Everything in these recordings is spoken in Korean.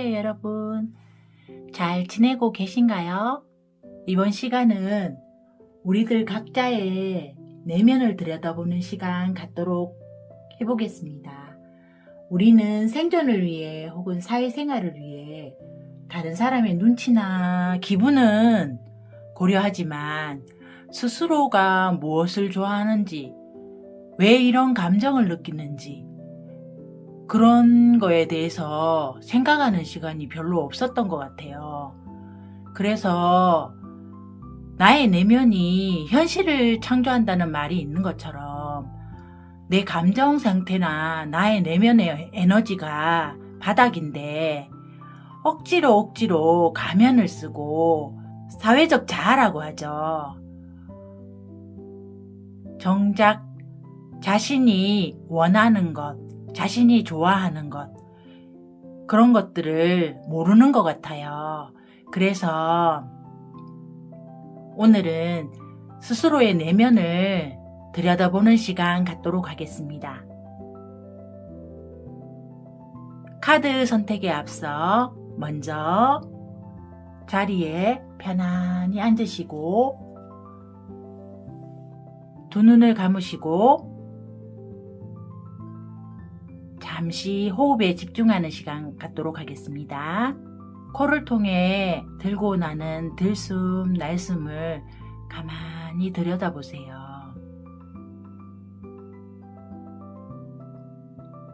안녕하세요, 여러분. 잘 지내고 계신가요? 이번 시간은 우리들 각자의 내면을 들여다보는 시간 갖도록 해보겠습니다. 우리는 생존을 위해 혹은 사회생활을 위해 다른 사람의 눈치나 기분은 고려하지만 스스로가 무엇을 좋아하는지, 왜 이런 감정을 느끼는지 그런 거에 대해서 생각하는 시간이 별로 없었던 것 같아요. 그래서 나의 내면이 현실을 창조한다는 말이 있는 것처럼 내 감정 상태나 나의 내면의 에너지가 바닥인데 억지로 가면을 쓰고 사회적 자아라고 하죠. 정작 자신이 원하는 것, 자신이 좋아하는 것, 그런 것들을 모르는 것 같아요. 그래서 오늘은 스스로의 내면을 들여다보는 시간 갖도록 하겠습니다. 카드 선택에 앞서 먼저 자리에 편안히 앉으시고 두 눈을 감으시고 잠시 호흡에 집중하는 시간 갖도록 하겠습니다. 코를 통해 들고 나는 들숨, 날숨을 가만히 들여다보세요.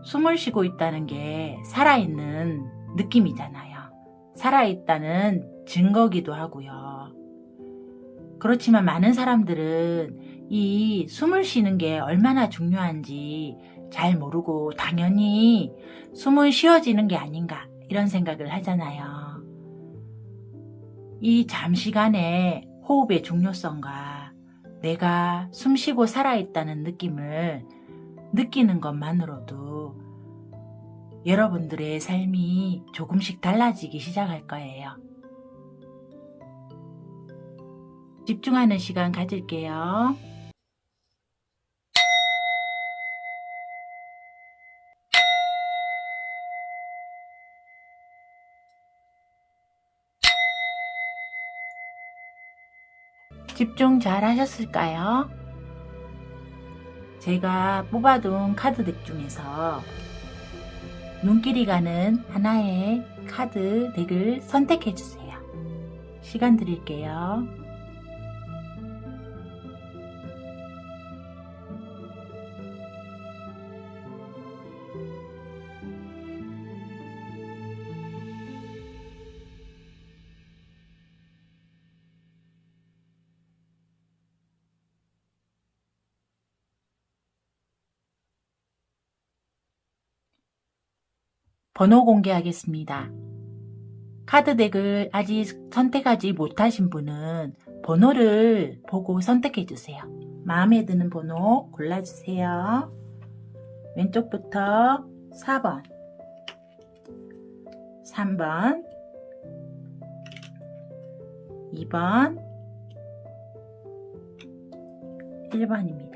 숨을 쉬고 있다는 게 살아있는 느낌이잖아요. 살아있다는 증거기도 하고요. 그렇지만 많은 사람들은 이 숨을 쉬는 게 얼마나 중요한지 잘 모르고 당연히 숨은 쉬어지는 게 아닌가 이런 생각을 하잖아요. 이 잠시간의 호흡의 중요성과 내가 숨쉬고 살아있다는 느낌을 느끼는 것만으로도 여러분들의 삶이 조금씩 달라지기 시작할 거예요. 집중하는 시간 가질게요. 집중 잘 하셨을까요? 제가 뽑아둔 카드덱 중에서 눈길이 가는 하나의 카드 덱을 선택해 주세요. 시간 드릴게요. 번호 공개하겠습니다. 카드덱을 아직 선택하지 못하신 분은 번호를 보고 선택해 주세요. 마음에 드는 번호 골라주세요. 왼쪽부터 4번, 3번, 2번, 1번입니다.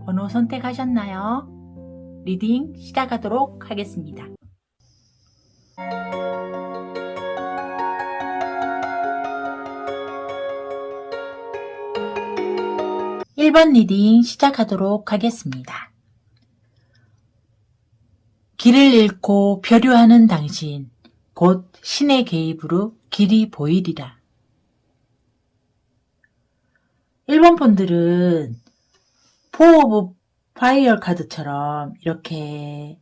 번호 선택하셨나요? 리딩 시작하도록 하겠습니다. (1번) 리딩 시작하도록 하겠습니다. 길을 잃고 표류하는 당신, 곧 신의 개입으로 길이 보이리라. 1번 분들은 포 오브 파이어 카드처럼 이렇게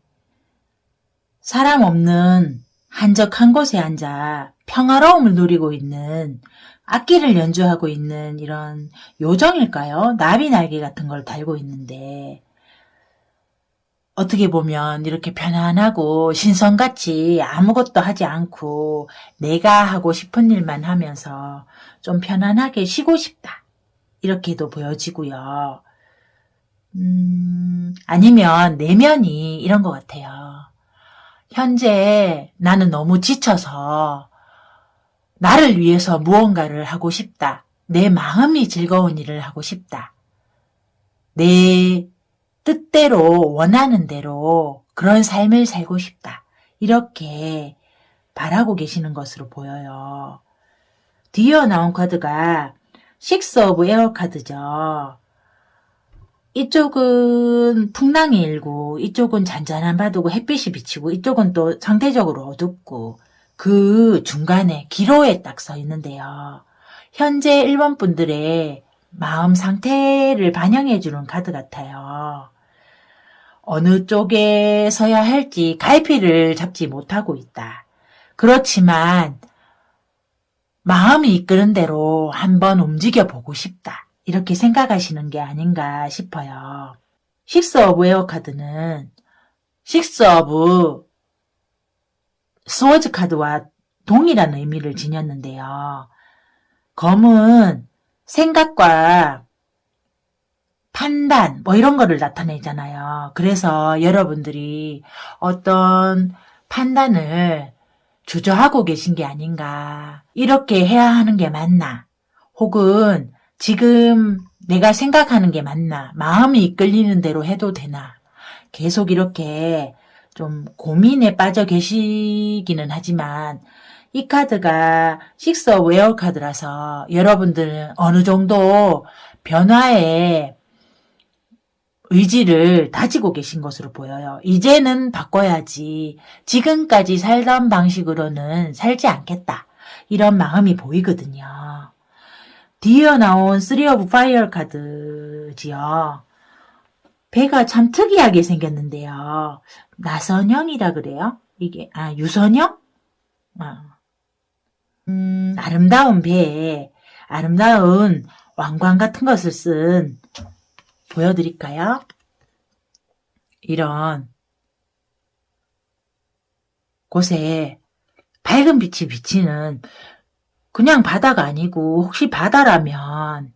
사람 없는 한적한 곳에 앉아 평화로움을 누리고 있는, 악기를 연주하고 있는 이런 요정일까요? 나비 날개 같은 걸 달고 있는데 어떻게 보면 이렇게 편안하고 신선같이 아무것도 하지 않고 내가 하고 싶은 일만 하면서 좀 편안하게 쉬고 싶다, 이렇게도 보여지고요. 아니면 내면이 이런 것 같아요. 현재 나는 너무 지쳐서 나를 위해서 무언가를 하고 싶다. 내 마음이 즐거운 일을 하고 싶다. 내 뜻대로 원하는 대로 그런 삶을 살고 싶다. 이렇게 바라고 계시는 것으로 보여요. 뒤에 나온 카드가 식스 오브 에어 카드죠. 이쪽은 풍랑이 일고 이쪽은 잔잔한 바다고 햇빛이 비치고 이쪽은 또 상대적으로 어둡고 그 중간에 기로에 딱 서 있는데요. 현재 1번 분들의 마음 상태를 반영해 주는 카드 같아요. 어느 쪽에 서야 할지 갈피를 잡지 못하고 있다. 그렇지만 마음이 이끄는 대로 한번 움직여 보고 싶다. 이렇게 생각하시는 게 아닌가 싶어요. 식스 오브 에어 카드는 식스 오브 스워즈 카드와 동일한 의미를 지녔는데요. 검은 생각과 판단 뭐 이런 거를 나타내잖아요. 그래서 여러분들이 어떤 판단을 주저하고 계신 게 아닌가. 이렇게 해야 하는 게 맞나? 혹은 지금 내가 생각하는 게 맞나? 마음이 이끌리는 대로 해도 되나? 계속 이렇게 좀 고민에 빠져 계시기는 하지만 이 카드가 식스 오브 에어 카드라서 여러분들은 어느 정도 변화에 의지를 다지고 계신 것으로 보여요. 이제는 바꿔야지. 지금까지 살던 방식으로는 살지 않겠다. 이런 마음이 보이거든요. 뒤에 나온 3 of Fire 카드지요. 배가 참 특이하게 생겼는데요. 나선형이라 그래요? 이게 유선형? 아름다운 배에 아름다운 왕관 같은 것을 쓴 보여드릴까요? 이런 곳에 밝은 빛이 비치는 그냥 바다가 아니고 혹시 바다라면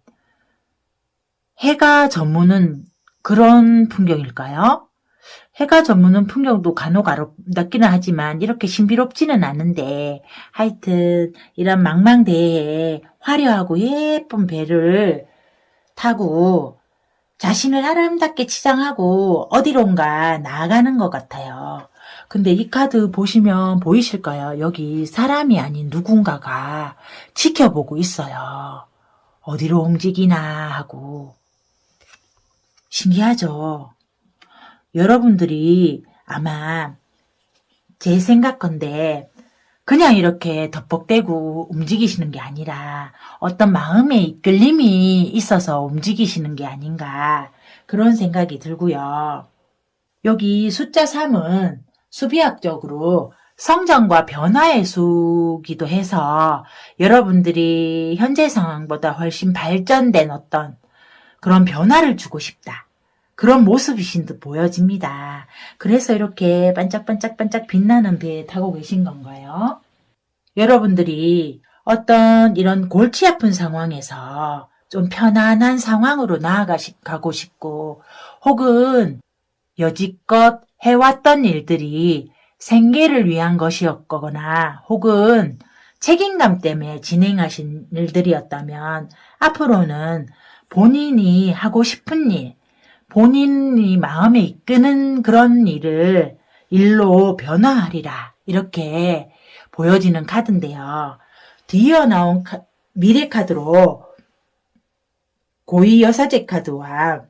해가 저무는 그런 풍경일까요? 해가 저무는 풍경도 간혹 아름답기는 하지만 이렇게 신비롭지는 않은데 하여튼 이런 망망대해에 화려하고 예쁜 배를 타고 자신을 아름답게 치장하고 어디론가 나아가는 것 같아요. 근데 이 카드 보시면 보이실까요? 여기 사람이 아닌 누군가가 지켜보고 있어요. 어디로 움직이나 하고. 신기하죠? 여러분들이 아마 제 생각건데 그냥 이렇게 덕복대고 움직이시는 게 아니라 어떤 마음의 이끌림이 있어서 움직이시는 게 아닌가 그런 생각이 들고요. 여기 숫자 3은 수비학적으로 성장과 변화의 수기도 해서 여러분들이 현재 상황보다 훨씬 발전된 어떤 그런 변화를 주고 싶다. 그런 모습이신 듯 보여집니다. 그래서 이렇게 반짝반짝반짝 빛나는 배에 타고 계신 건가요? 여러분들이 어떤 이런 골치 아픈 상황에서 좀 편안한 상황으로 나아가고 싶고 혹은 여지껏 해왔던 일들이 생계를 위한 것이었거나 혹은 책임감 때문에 진행하신 일들이었다면 앞으로는 본인이 하고 싶은 일, 본인이 마음에 이끄는 그런 일로 변화하리라 이렇게 보여지는 카드인데요. 뒤에 나온 미래 카드로 고위 여사제 카드와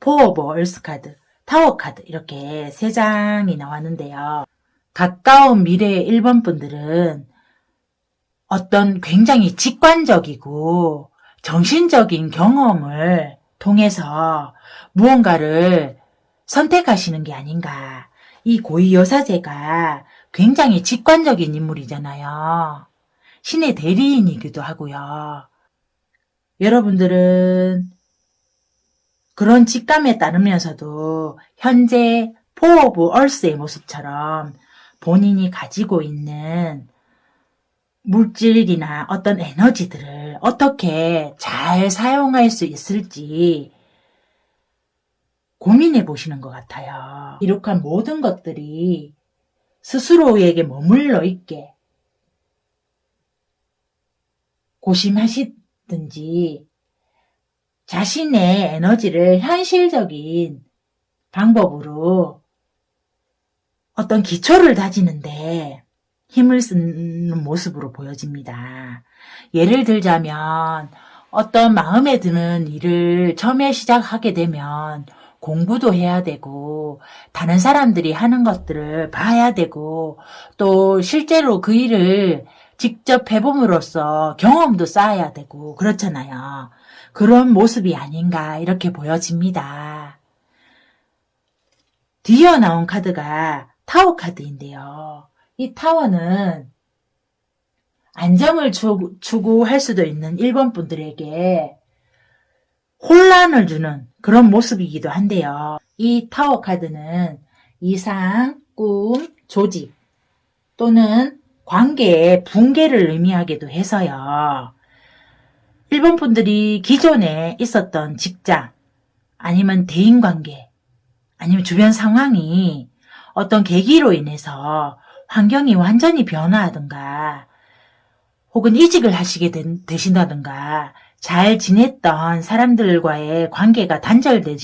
포 오브 얼스 카드, 타워 카드 이렇게 3장이 나왔는데요. 가까운 미래의 1번 분들은 어떤 굉장히 직관적이고 정신적인 경험을 통해서 무언가를 선택하시는 게 아닌가. 이 고위 여사제가 굉장히 직관적인 인물이잖아요. 신의 대리인이기도 하고요. 여러분들은 그런 직감에 따르면서도 현재 포 오브 얼스의 모습처럼 본인이 가지고 있는 물질이나 어떤 에너지들을 어떻게 잘 사용할 수 있을지 고민해 보시는 것 같아요. 이룩한 모든 것들이 스스로에게 머물러 있게 고심하시든지 자신의 에너지를 현실적인 방법으로 어떤 기초를 다지는데 힘을 쓰는 모습으로 보여집니다. 예를 들자면 어떤 마음에 드는 일을 처음에 시작하게 되면 공부도 해야 되고 다른 사람들이 하는 것들을 봐야 되고 또 실제로 그 일을 직접 해봄으로써 경험도 쌓아야 되고 그렇잖아요. 그런 모습이 아닌가 이렇게 보여집니다. 뒤이어 나온 카드가 타워 카드인데요. 이 타워는 안정을 추구할 수도 있는 1번 분들에게 혼란을 주는 그런 모습이기도 한데요. 이 타워 카드는 이상, 꿈, 조직 또는 관계의 붕괴를 의미하기도 해서요. 1번 분들이 기존에 있었던 직장 아니면 대인관계 아니면 주변 상황이 어떤 계기로 인해서 환경이 완전히 변화하든가 혹은 이직을 하시게 되신다든가 잘 지냈던 사람들과의 관계가 단절되셔서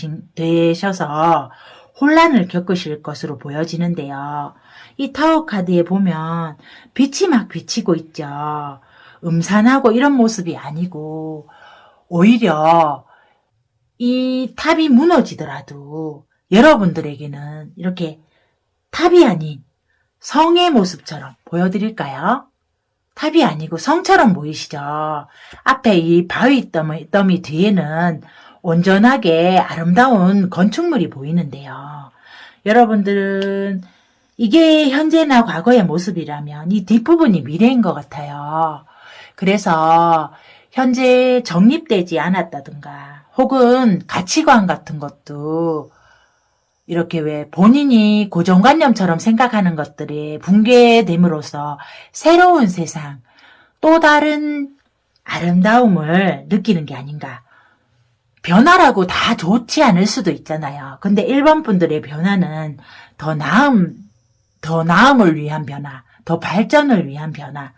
혼란을 겪으실 것으로 보여지는데요. 이 타워 카드에 보면 빛이 막 비치고 있죠. 음산하고 이런 모습이 아니고 오히려 이 탑이 무너지더라도 여러분들에게는 이렇게 탑이 아닌 성의 모습처럼 보여드릴까요? 탑이 아니고 성처럼 보이시죠? 앞에 이 바위 더미 뒤에는 온전하게 아름다운 건축물이 보이는데요. 여러분들은 이게 현재나 과거의 모습이라면 이 뒷부분이 미래인 것 같아요. 그래서 현재 정립되지 않았다든가 혹은 가치관 같은 것도 이렇게 왜 본인이 고정관념처럼 생각하는 것들이 붕괴됨으로써 새로운 세상, 또 다른 아름다움을 느끼는 게 아닌가. 변화라고 다 좋지 않을 수도 있잖아요. 근데 1번 분들의 변화는 더 나음을 위한 변화, 더 발전을 위한 변화,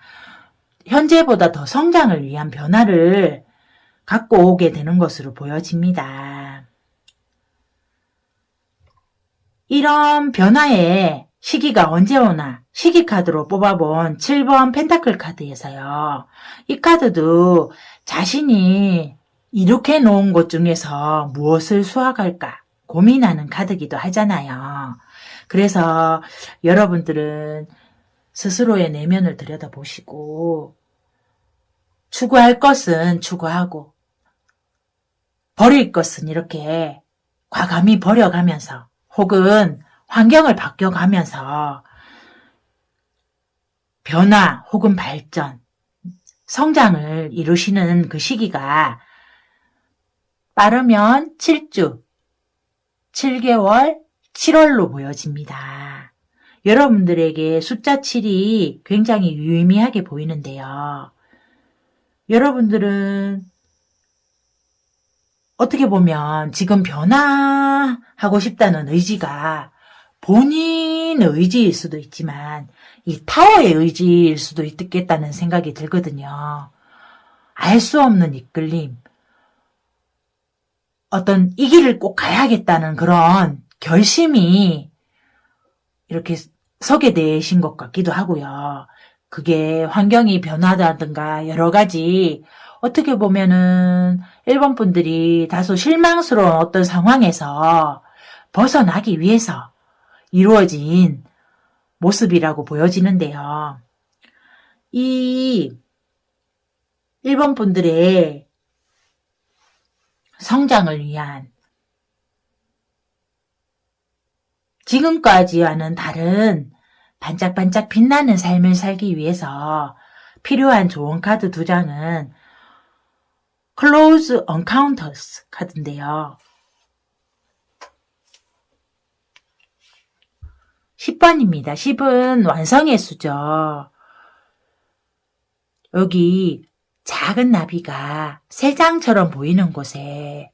현재보다 더 성장을 위한 변화를 갖고 오게 되는 것으로 보여집니다. 이런 변화의 시기가 언제 오나 시기 카드로 뽑아본 7번 펜타클 카드에서요. 이 카드도 자신이 이룩해 놓은 것 중에서 무엇을 수확할까 고민하는 카드기도 하잖아요. 그래서 여러분들은 스스로의 내면을 들여다보시고 추구할 것은 추구하고 버릴 것은 이렇게 과감히 버려가면서 혹은 환경을 바뀌어가면서 변화 혹은 발전, 성장을 이루시는 그 시기가 빠르면 7주, 7개월, 7월로 보여집니다. 여러분들에게 숫자 7이 굉장히 유의미하게 보이는데요. 여러분들은 어떻게 보면 지금 변화하고 싶다는 의지가 본인의 의지일 수도 있지만 이 타워의 의지일 수도 있겠다는 생각이 들거든요. 알 수 없는 이끌림, 어떤 이 길을 꼭 가야겠다는 그런 결심이 이렇게 서게 되신 것 같기도 하고요. 그게 환경이 변화다든가 여러 가지 어떻게 보면은 1번 분들이 다소 실망스러운 어떤 상황에서 벗어나기 위해서 이루어진 모습이라고 보여지는데요. 이 1번 분들의 성장을 위한 지금까지와는 다른 반짝반짝 빛나는 삶을 살기 위해서 필요한 좋은 카드 2장은 Close Encounters 카드인데요. 10번입니다. 10은 완성의 수죠. 여기 작은 나비가 새 장처럼 보이는 곳에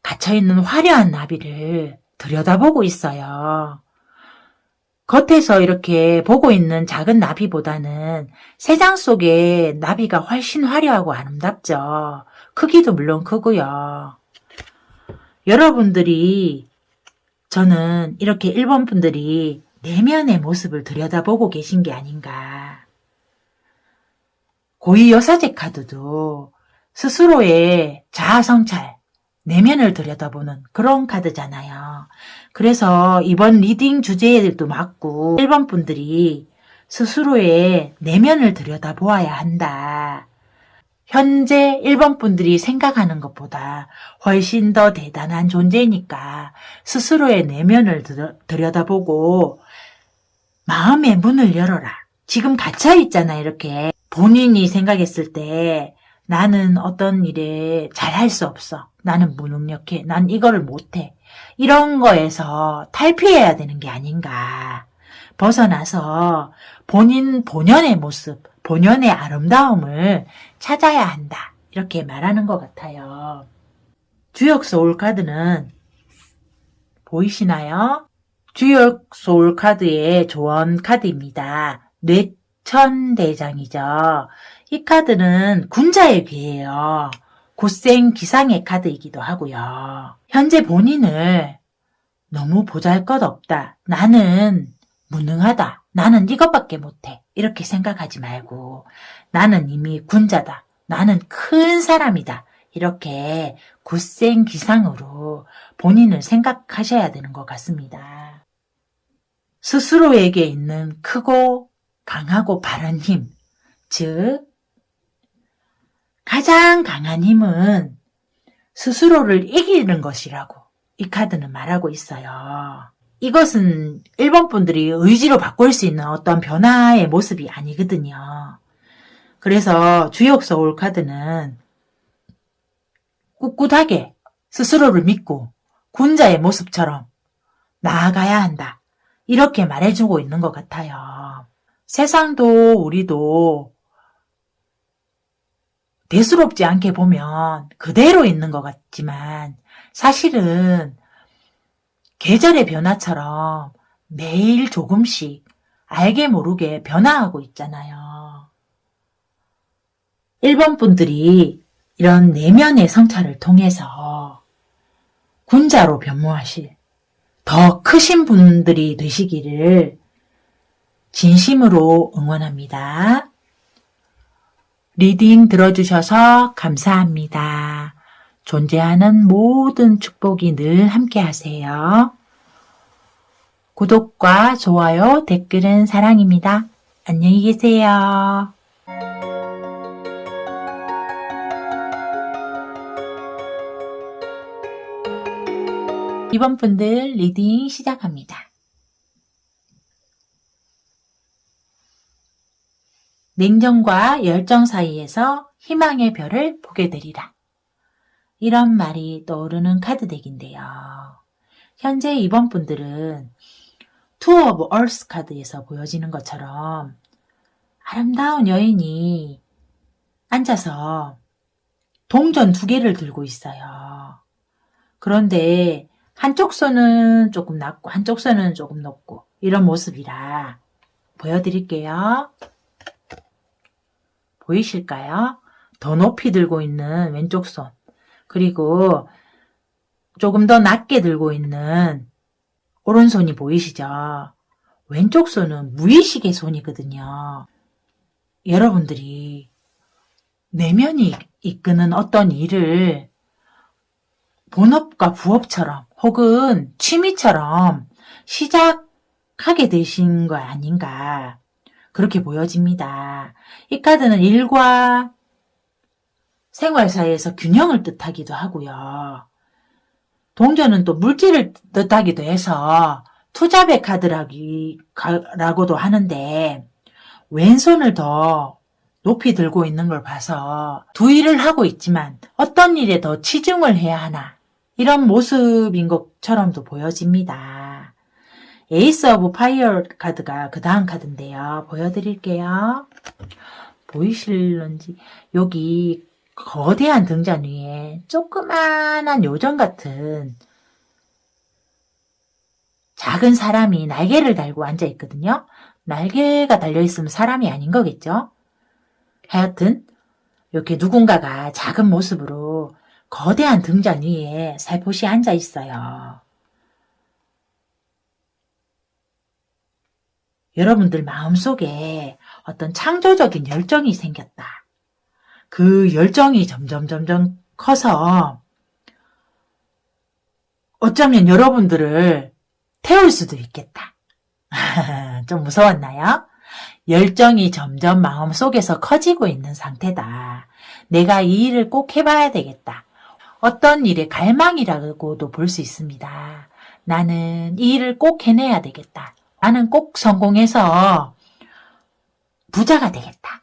갇혀있는 화려한 나비를 들여다보고 있어요. 겉에서 이렇게 보고 있는 작은 나비보다는 새 장 속의 나비가 훨씬 화려하고 아름답죠. 크기도 물론 크고요. 여러분들이, 저는 이렇게 일본 분들이 내면의 모습을 들여다보고 계신 게 아닌가. 고이요사제 카드도 스스로의 자아성찰, 내면을 들여다보는 그런 카드잖아요. 그래서 이번 리딩 주제에도 맞고 일본 분들이 스스로의 내면을 들여다보아야 한다. 현재 일본 분들이 생각하는 것보다 훨씬 더 대단한 존재니까 스스로의 내면을 들여다보고 마음의 문을 열어라. 지금 갇혀 있잖아, 이렇게. 본인이 생각했을 때 나는 어떤 일에 잘할 수 없어. 나는 무능력해. 난 이거를 못해. 이런 거에서 탈피해야 되는 게 아닌가. 벗어나서 본연의 모습, 본연의 아름다움을 찾아야 한다. 이렇게 말하는 것 같아요. 주역 소울 카드는 보이시나요? 주역 소울 카드의 조언 카드입니다. 뇌천대장이죠. 이 카드는 군자의 귀예요. 곧생 기상의 카드이기도 하고요. 현재 본인을 너무 보잘것없다. 나는 무능하다. 나는 이것밖에 못해. 이렇게 생각하지 말고 나는 이미 군자다. 나는 큰 사람이다. 이렇게 곧생 기상으로 본인을 생각하셔야 되는 것 같습니다. 스스로에게 있는 크고 강하고 바른 힘, 즉 가장 강한 힘은 스스로를 이기는 것이라고 이 카드는 말하고 있어요. 이것은 일본 분들이 의지로 바꿀 수 있는 어떤 변화의 모습이 아니거든요. 그래서 주역 소울 카드는 꿋꿋하게 스스로를 믿고 군자의 모습처럼 나아가야 한다. 이렇게 말해주고 있는 것 같아요. 세상도 우리도 대수롭지 않게 보면 그대로 있는 것 같지만 사실은 계절의 변화처럼 매일 조금씩 알게 모르게 변화하고 있잖아요. 일본 분들이 이런 내면의 성찰을 통해서 군자로 변모하실 더 크신 분들이 되시기를 진심으로 응원합니다. 리딩 들어주셔서 감사합니다. 존재하는 모든 축복이 늘 함께 하세요. 구독과 좋아요, 댓글은 사랑입니다. 안녕히 계세요. 이번 분들 리딩 시작합니다. 냉정과 열정 사이에서 희망의 별을 보게 되리라. 이런 말이 떠오르는 카드 덱인데요. 현재 이번 분들은 투어 오브 얼스 카드에서 보여지는 것처럼 아름다운 여인이 앉아서 동전 2개를 들고 있어요. 그런데 한쪽 손은 조금 낮고 한쪽 손은 조금 높고 이런 모습이라 보여드릴게요. 보이실까요? 더 높이 들고 있는 왼쪽 손, 그리고 조금 더 낮게 들고 있는 오른손이 보이시죠? 왼쪽 손은 무의식의 손이거든요. 여러분들이 내면이 이끄는 어떤 일을 본업과 부업처럼 혹은 취미처럼 시작하게 되신 거 아닌가 그렇게 보여집니다. 이 카드는 일과 생활 사이에서 균형을 뜻하기도 하고요. 동전은 또 물질을 뜻하기도 해서 투잡의 카드라고도 하는데 왼손을 더 높이 들고 있는 걸 봐서 두 일을 하고 있지만 어떤 일에 더 치중을 해야 하나 이런 모습인 것처럼도 보여집니다. 에이스 오브 파이어 카드가 그 다음 카드인데요. 보여드릴게요. 보이실런지 여기 거대한 등잔 위에 조그만한 요정 같은 작은 사람이 날개를 달고 앉아 있거든요. 날개가 달려있으면 사람이 아닌 거겠죠? 하여튼 이렇게 누군가가 작은 모습으로 거대한 등잔 위에 살포시 앉아 있어요. 여러분들 마음속에 어떤 창조적인 열정이 생겼다. 그 열정이 점점 커서 어쩌면 여러분들을 태울 수도 있겠다. 좀 무서웠나요? 열정이 점점 마음속에서 커지고 있는 상태다. 내가 이 일을 꼭 해봐야 되겠다. 어떤 일의 갈망이라고도 볼 수 있습니다. 나는 이 일을 꼭 해내야 되겠다. 나는 꼭 성공해서 부자가 되겠다.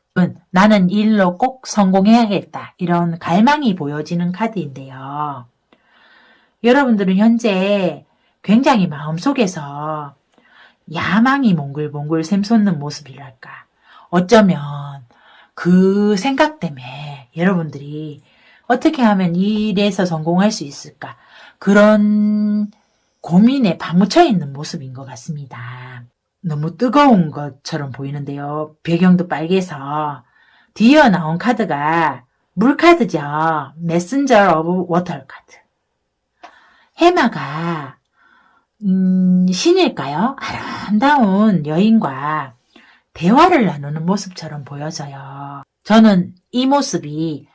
나는 이 일로 꼭 성공해야겠다. 이런 갈망이 보여지는 카드인데요. 여러분들은 현재 굉장히 마음속에서 야망이 몽글몽글 샘솟는 모습이랄까. 어쩌면 그 생각 때문에 여러분들이 어떻게 하면 이 일에서 성공할 수 있을까. 그런 고민에 파묻혀 있는 모습인 것 같습니다. 너무 뜨거운 것처럼 보이는데요. 배경도 빨개서 뒤에 나온 카드가 물카드죠. 메신저 오브 워터 카드. 해마가 신일까요? 아름다운 여인과 대화를 나누는 모습처럼 보여져요. 저는 이 모습이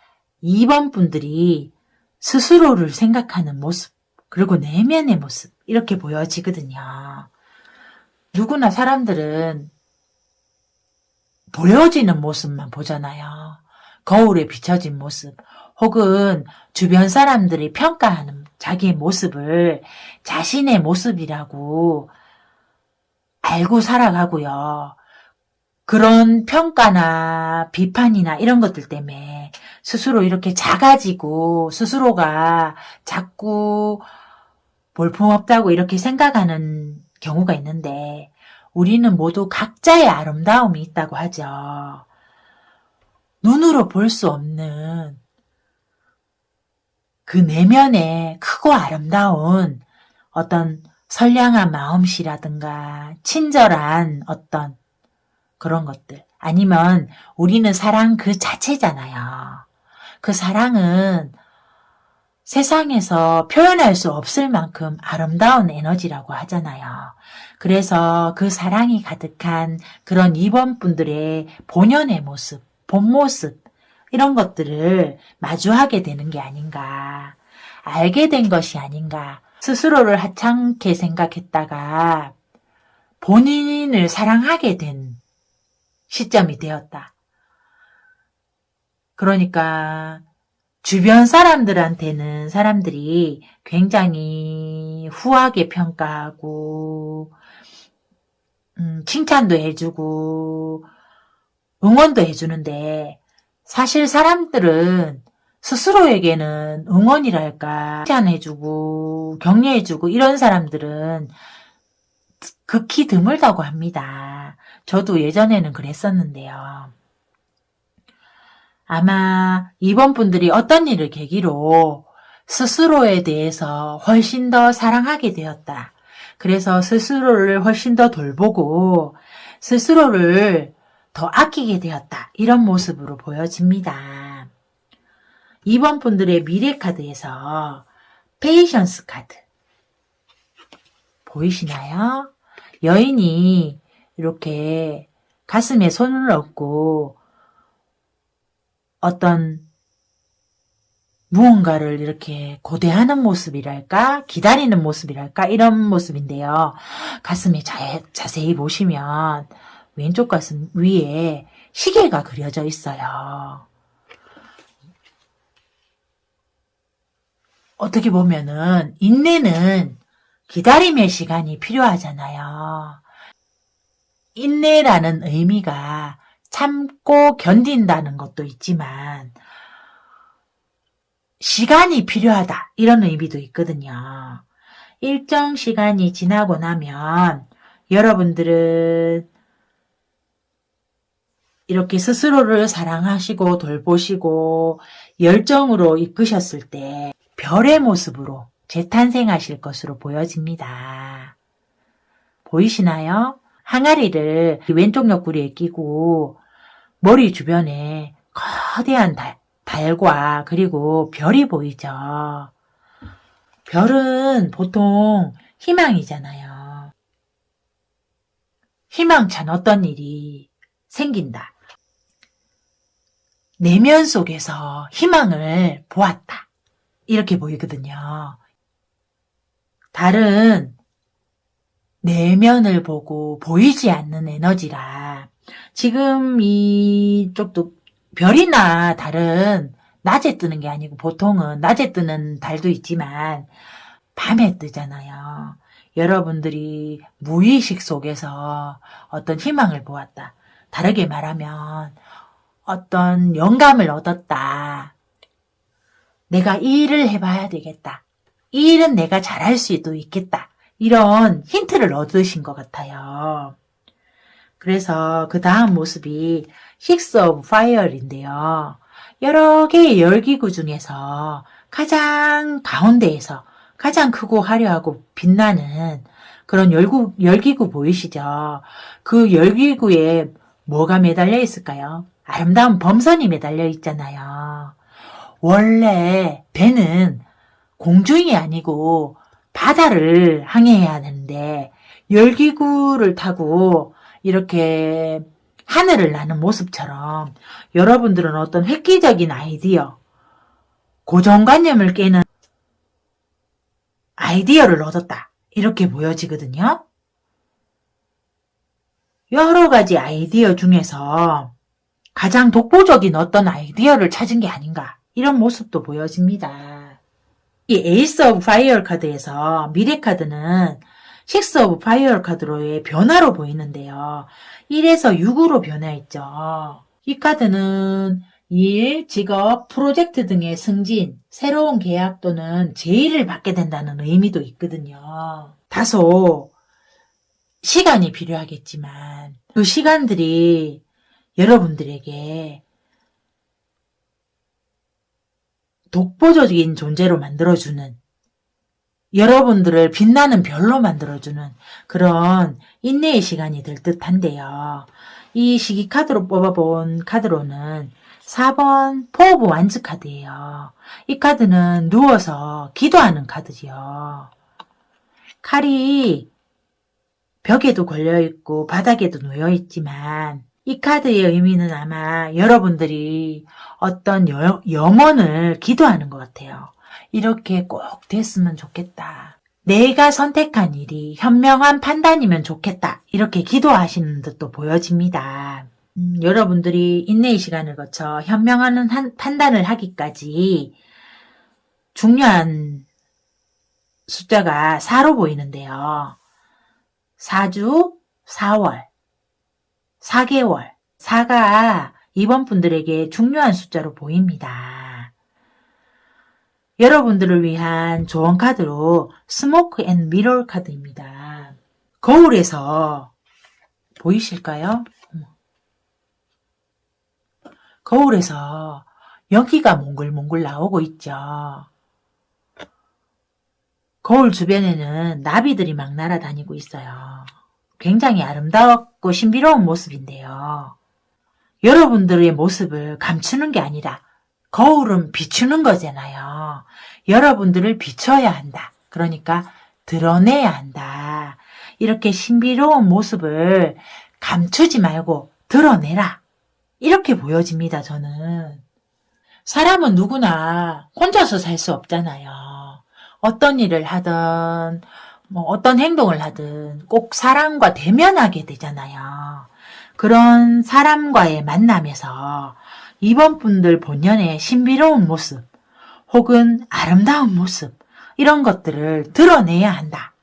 2번 분들이 스스로를 생각하는 모습, 그리고 내면의 모습, 이렇게 보여지거든요. 누구나 사람들은 보여지는 모습만 보잖아요. 거울에 비춰진 모습, 혹은 주변 사람들이 평가하는 자기의 모습을 자신의 모습이라고 알고 살아가고요. 그런 평가나 비판이나 이런 것들 때문에 스스로 이렇게 작아지고 스스로가 자꾸 볼품없다고 이렇게 생각하는 경우가 있는데, 우리는 모두 각자의 아름다움이 있다고 하죠. 눈으로 볼 수 없는 그 내면에 크고 아름다운 어떤 선량한 마음씨라든가 친절한 어떤 그런 것들, 아니면 우리는 사랑 그 자체잖아요. 그 사랑은 세상에서 표현할 수 없을 만큼 아름다운 에너지라고 하잖아요. 그래서 그 사랑이 가득한 그런 2번 분들의 본연의 모습, 본 모습, 이런 것들을 마주하게 되는 게 아닌가, 알게 된 것이 아닌가, 스스로를 하찮게 생각했다가 본인을 사랑하게 된 시점이 되었다. 그러니까 주변 사람들한테는 사람들이 굉장히 후하게 평가하고 칭찬도 해주고 응원도 해주는데, 사실 사람들은 스스로에게는 응원이랄까, 칭찬해주고 격려해주고 이런 사람들은 극히 드물다고 합니다. 저도 예전에는 그랬었는데요. 아마 이번 분들이 어떤 일을 계기로 스스로에 대해서 훨씬 더 사랑하게 되었다. 그래서 스스로를 훨씬 더 돌보고 스스로를 더 아끼게 되었다. 이런 모습으로 보여집니다. 이번 분들의 미래 카드에서 페이션스 카드 보이시나요? 여인이 이렇게 가슴에 손을 얹고 어떤 무언가를 이렇게 고대하는 모습이랄까, 기다리는 모습이랄까, 이런 모습인데요. 가슴에 자세히 보시면 왼쪽 가슴 위에 시계가 그려져 있어요. 어떻게 보면은 인내는 기다림의 시간이 필요하잖아요. 인내라는 의미가 참고 견딘다는 것도 있지만 시간이 필요하다, 이런 의미도 있거든요. 일정 시간이 지나고 나면 여러분들은 이렇게 스스로를 사랑하시고 돌보시고 열정으로 이끄셨을 때 별의 모습으로 재탄생하실 것으로 보여집니다. 보이시나요? 항아리를 왼쪽 옆구리에 끼고 머리 주변에 거대한 달과 그리고 별이 보이죠. 별은 보통 희망이잖아요. 희망찬 어떤 일이 생긴다. 내면 속에서 희망을 보았다. 이렇게 보이거든요. 달은 내면을 보고 보이지 않는 에너지라 지금 이쪽도 별이나 달은 낮에 뜨는 게 아니고 보통은 낮에 뜨는 달도 있지만 밤에 뜨잖아요. 여러분들이 무의식 속에서 어떤 희망을 보았다. 다르게 말하면 어떤 영감을 얻었다. 내가 이 일을 해봐야 되겠다. 이 일은 내가 잘할 수도 있겠다. 이런 힌트를 얻으신 것 같아요. 그래서 그 다음 모습이 Six of Fire인데요. 여러 개의 열기구 중에서 가장 가운데에서 가장 크고 화려하고 빛나는 그런 열기구 보이시죠? 그 열기구에 뭐가 매달려 있을까요? 아름다운 범선이 매달려 있잖아요. 원래 배는 공중이 아니고 바다를 항해해야 하는데 열기구를 타고 이렇게 하늘을 나는 모습처럼 여러분들은 어떤 획기적인 아이디어, 고정관념을 깨는 아이디어를 얻었다. 이렇게 보여지거든요. 여러 가지 아이디어 중에서 가장 독보적인 어떤 아이디어를 찾은 게 아닌가. 이런 모습도 보여집니다. 이 에이스 오브 파이어 카드에서 미래 카드는 식스 오브 파이어 카드로의 변화로 보이는데요. 1에서 6으로 변화했죠. 이 카드는 일, 직업, 프로젝트 등의 승진, 새로운 계약 또는 제의를 받게 된다는 의미도 있거든요. 다소 시간이 필요하겠지만 그 시간들이 여러분들에게 독보적인 존재로 만들어주는, 여러분들을 빛나는 별로 만들어주는 그런 인내의 시간이 될 듯한데요. 이 시기 카드로 뽑아본 카드로는 4번 포 오브 완즈 카드예요. 이 카드는 누워서 기도하는 카드지요. 칼이 벽에도 걸려있고 바닥에도 놓여있지만 이 카드의 의미는 아마 여러분들이 어떤 염원을 기도하는 것 같아요. 이렇게 꼭 됐으면 좋겠다. 내가 선택한 일이 현명한 판단이면 좋겠다. 이렇게 기도하시는 듯도 보여집니다. 여러분들이 인내의 시간을 거쳐 현명한 판단을 하기까지 중요한 숫자가 4로 보이는데요. 4주, 4월, 4개월, 4가 이번 분들에게 중요한 숫자로 보입니다. 여러분들을 위한 조언 카드로 스모크 앤 미러 카드입니다. 거울에서 보이실까요? 거울에서 연기가 몽글몽글 나오고 있죠. 거울 주변에는 나비들이 막 날아다니고 있어요. 굉장히 아름답고 신비로운 모습인데요. 여러분들의 모습을 감추는 게 아니라 거울은 비추는 거잖아요. 여러분들을 비춰야 한다. 그러니까 드러내야 한다. 이렇게 신비로운 모습을 감추지 말고 드러내라. 이렇게 보여집니다, 저는. 사람은 누구나 혼자서 살 수 없잖아요. 어떤 일을 하든 어떤 행동을 하든 꼭 사람과 대면하게 되잖아요. 그런 사람과의 만남에서 이번 분들 본연의 신비로운 모습 혹은 아름다운 모습 이런 것들을 드러내야 한다.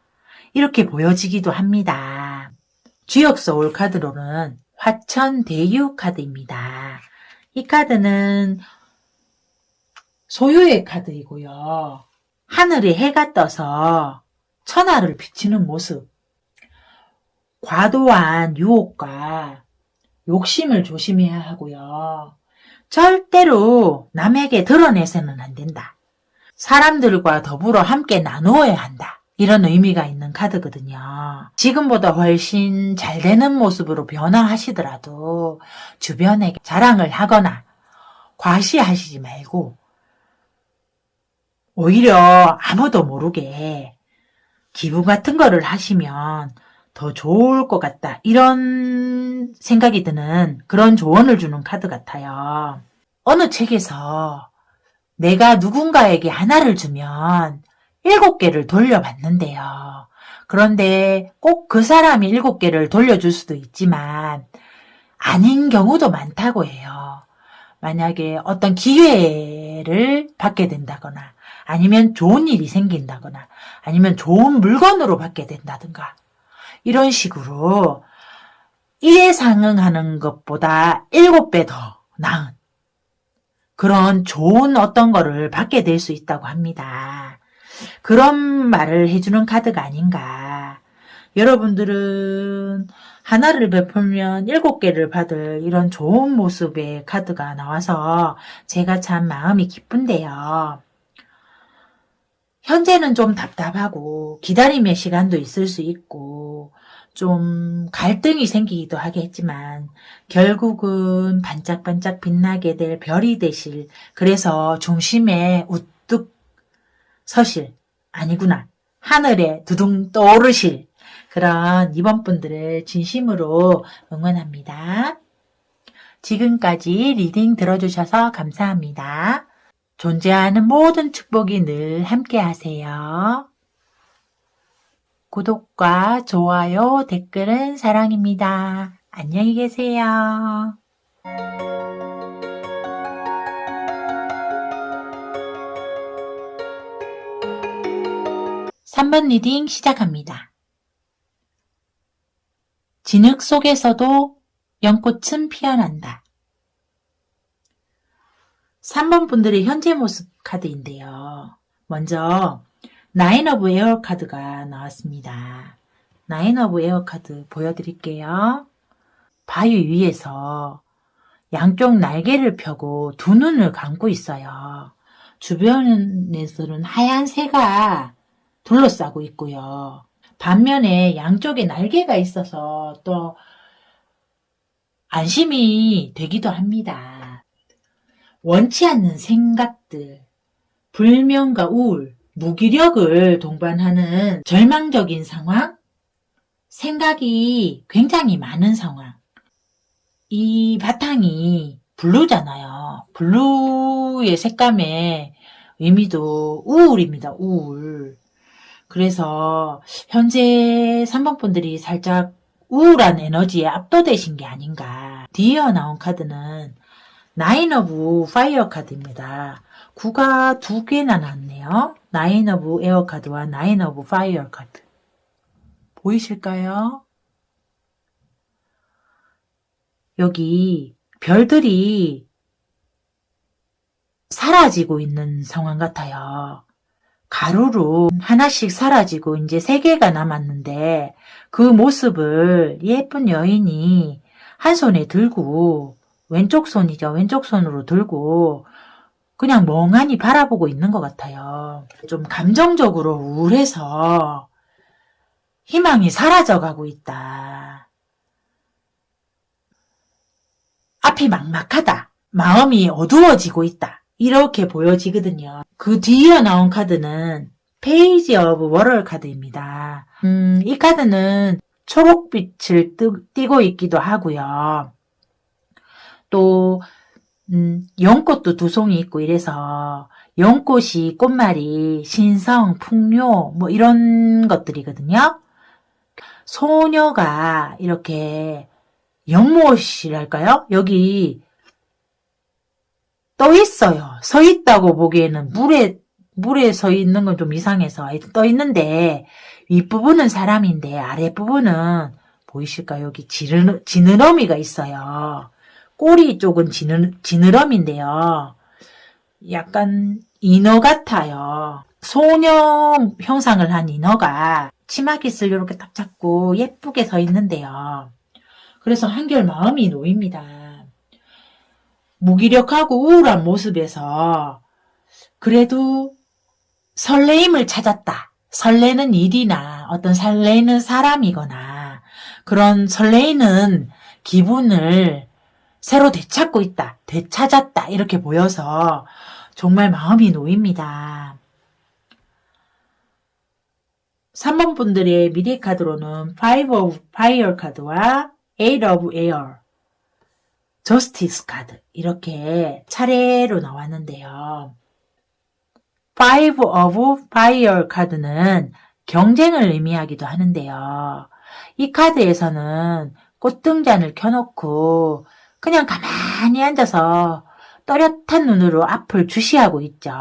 이렇게 보여지기도 합니다. 주역 소울 카드로는 화천대유 카드입니다. 이 카드는 소유의 카드이고요. 하늘에 해가 떠서 천하를 비추는 모습, 과도한 유혹과 욕심을 조심해야 하고요. 절대로 남에게 드러내서는 안 된다. 사람들과 더불어 함께 나누어야 한다. 이런 의미가 있는 카드거든요. 지금보다 훨씬 잘 되는 모습으로 변화하시더라도 주변에게 자랑을 하거나 과시하시지 말고 오히려 아무도 모르게 기부 같은 거를 하시면 더 좋을 것 같다. 이런 생각이 드는 그런 조언을 주는 카드 같아요. 어느 책에서 내가 누군가에게 하나를 주면 7개를 돌려받는데요. 그런데 꼭 그 사람이 7개를 돌려줄 수도 있지만 아닌 경우도 많다고 해요. 만약에 어떤 기회를 받게 된다거나 아니면 좋은 일이 생긴다거나 아니면 좋은 물건으로 받게 된다든가 이런 식으로 1에 상응하는 것보다 7배 더 나은 그런 좋은 어떤 거를 받게 될 수 있다고 합니다. 그런 말을 해주는 카드가 아닌가. 여러분들은 하나를 베풀면 7개를 받을 이런 좋은 모습의 카드가 나와서 제가 참 마음이 기쁜데요. 현재는 좀 답답하고 기다림의 시간도 있을 수 있고 좀 갈등이 생기기도 하겠지만 결국은 반짝반짝 빛나게 될 별이 되실 그래서 중심에 우뚝 서실 아니구나 하늘에 두둥 떠오르실 그런 이번 분들을 진심으로 응원합니다. 지금까지 리딩 들어주셔서 감사합니다. 존재하는 모든 축복이 늘 함께 하세요. 구독과 좋아요, 댓글은 사랑입니다. 안녕히 계세요. 3번 리딩 시작합니다. 진흙 속에서도 연꽃은 피어난다. 3번 분들의 현재 모습 카드인데요. 먼저 나인 오브 에어 카드가 나왔습니다. 나인 오브 에어 카드 보여드릴게요. 바위 위에서 양쪽 날개를 펴고 두 눈을 감고 있어요. 주변에서는 하얀 새가 둘러싸고 있고요. 반면에 양쪽에 날개가 있어서 또 안심이 되기도 합니다. 원치 않는 생각들, 불면과 우울, 무기력을 동반하는 절망적인 상황, 생각이 굉장히 많은 상황. 이 바탕이 블루잖아요. 블루의 색감의 의미도 우울입니다. 우울. 그래서 현재 3번 분들이 살짝 우울한 에너지에 압도되신 게 아닌가. 뒤이어 나온 카드는 나인 오브 파이어 카드입니다. 9가 2개나 나왔네요. 나인 오브 에어 카드와 나인 오브 파이어 카드. 보이실까요? 여기 별들이 사라지고 있는 상황 같아요. 가루로 하나씩 사라지고 이제 3개가 남았는데 그 모습을 예쁜 여인이 한 손에 들고 왼쪽 손이죠. 왼쪽 손으로 들고 그냥 멍하니 바라보고 있는 것 같아요. 좀 감정적으로 우울해서 희망이 사라져가고 있다. 앞이 막막하다. 마음이 어두워지고 있다. 이렇게 보여지거든요. 그 뒤에 나온 카드는 페이지 오브 워럴 카드입니다. 이 카드는 초록빛을 띠고 있기도 하고요. 또 연꽃도 2송이 있고 이래서 연꽃이 꽃말이 신성, 풍요 뭐 이런 것들이거든요. 소녀가 이렇게 연못이랄까요? 여기 떠 있어요. 서 있다고 보기에는 물에 서 있는 건 좀 이상해서 떠 있는데 윗부분은 사람인데 아랫부분은 보이실까요? 여기 지느러미가 있어요. 꼬리 쪽은 지느러미인데요. 약간 인어 같아요. 소녀 형상을 한 인어가 치마깃을 이렇게 딱 잡고 예쁘게 서 있는데요. 그래서 한결 마음이 놓입니다. 무기력하고 우울한 모습에서 그래도 설레임을 찾았다. 설레는 일이나 어떤 설레는 사람이거나 그런 설레이는 기분을 새로 되찾고 있다. 되찾았다. 이렇게 보여서 정말 마음이 놓입니다. 3번 분들의 미래 카드로는 5 of Fire 카드와 8 of Air, Justice 카드 이렇게 차례로 나왔는데요. 5 of Fire 카드는 경쟁을 의미하기도 하는데요. 이 카드에서는 꽃등잔을 켜놓고 그냥 가만히 앉아서 또렷한 눈으로 앞을 주시하고 있죠.